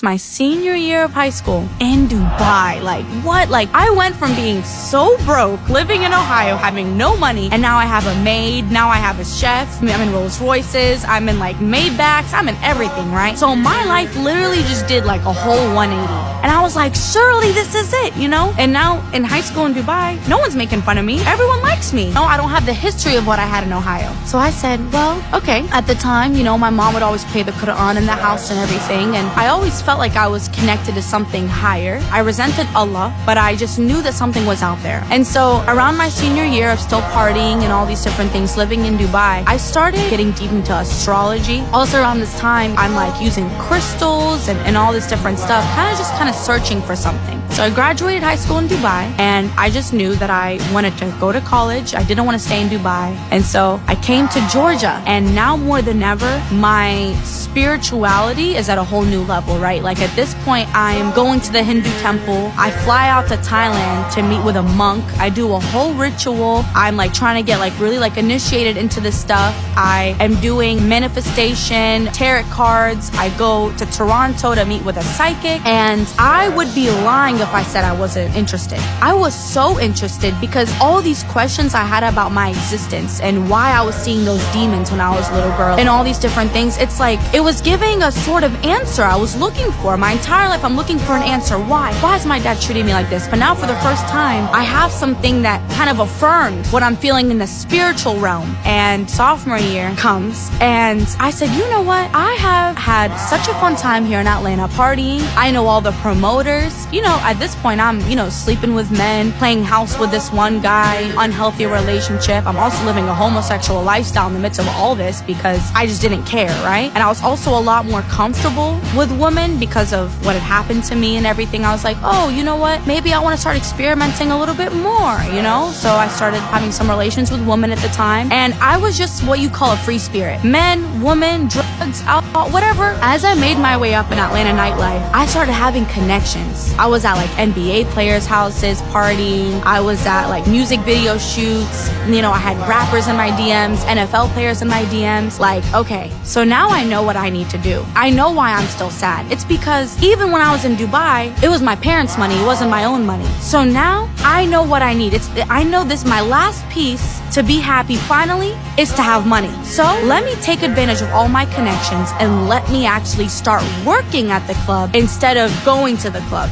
my senior year of high school in Dubai. Like, what? Like, I went from being so broke, living in Ohio, having no money, and now I have a maid, now I have a chef, I'm in Rolls Royces, I'm in like Maybachs, I'm in everything, right? So my life literally just did like a whole 180. And I was like, surely this is it, you know? And now in high school in Dubai, no one's making fun of me. Everyone likes me. No, I don't have the history of what I had in Ohio. So I said, well, okay. At the time, you know, my mom would always play the Quran in the house and everything. And I always felt like I was connected to something higher. I resented Allah, but I just knew that something was out there. And so around my senior year of still partying and all these different things, living in Dubai, I started getting deep into astrology. Also around this time, I'm like using crystals and all this different stuff, kind of searching for something. So I graduated high school in Dubai, and I just knew that I wanted to go to college. I didn't want to stay in Dubai. And so I came to Georgia, and now more than ever, my spirituality is at a whole new level, right? Like at this point, I'm going to the Hindu temple. I fly out to Thailand to meet with a monk. I do a whole ritual. I'm like trying to get like really like initiated into this stuff. I am doing manifestation, tarot cards. I go to Toronto to meet with a psychic, and I would be lying if I said I wasn't interested. I was so interested because all these questions I had about my existence and why I was seeing those demons when I was a little girl and all these different things, it's like it was giving a sort of answer I was looking for. My entire life I'm looking for an answer. Why is my dad treating me like this? But now for the first time I have something that kind of affirms what I'm feeling in the spiritual realm. And sophomore year comes, and I said, you know what, I have had such a fun time here in Atlanta partying. I know all the promoters. You know, at this point I'm, you know, sleeping with men, playing house with this one guy, unhealthy relationship. I'm also living a homosexual lifestyle in the midst of all this because I just didn't care, right? And I was also a lot more comfortable with women because of what had happened to me and everything. I was like, oh, you know what, maybe I want to start experimenting a little bit more, you know? So I started having some relations with women at the time, and I was just what you call a free spirit. Men, women, drugs, alcohol, whatever. As I made my way up in Atlanta nightlife, I started having connections. I was at like NBA players' houses partying. I was at like music video shoots. You know, I had rappers in my DMs, NFL players in my DMs. Like, okay, so now I know what I need to do. I know why I'm still sad. It's because even when I was in Dubai, it was my parents' money. It wasn't my own money. So now I know what I need. I know this, my last piece to be happy finally is to have money. So let me take advantage of all my connections and let me actually start working at the club instead of going to the club.